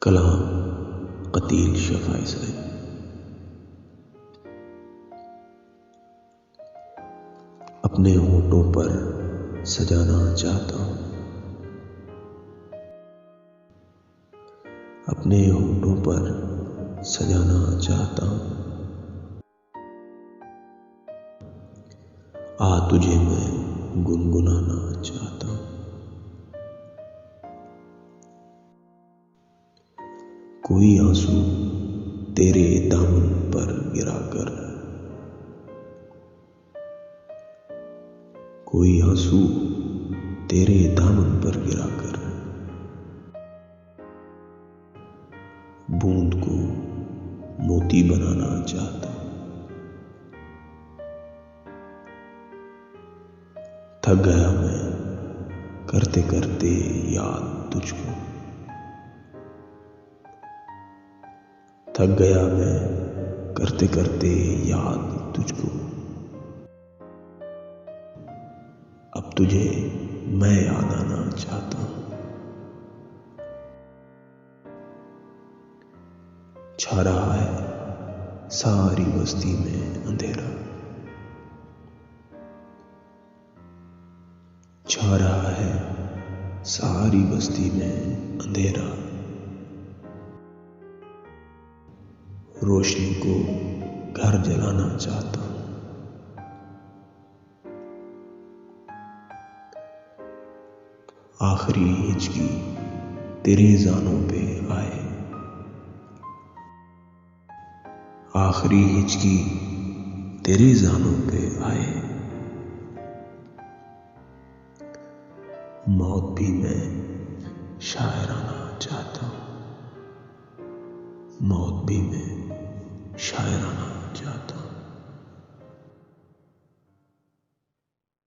कलाम कतील शफ़ाए से। अपने होठों पर सजाना चाहता हूँ, अपने होठों पर सजाना चाहता हूँ। आ तुझे मैं गुनगुनाना चाहता हूँ। कोई आंसू तेरे दामन पर गिराकर, कोई आंसू तेरे दामन पर गिराकर बूंद को मोती बनाना चाहता हूँ। थक गया मैं करते करते याद तुझको, थक गया मैं करते करते याद तुझको। अब तुझे मैं याद आना चाहता हूँ। छा रहा है सारी बस्ती में अंधेरा, छा रहा है सारी बस्ती में अंधेरा। रोशनी को घर जलाना चाहता हूँ। आखिरी हिचकी तेरे ज़ानों पे आए, आखिरी हिचकी तेरे ज़ानों पे आए। मौत भी मैं शायराना चाहता हूँ, मौत भी मैं शायर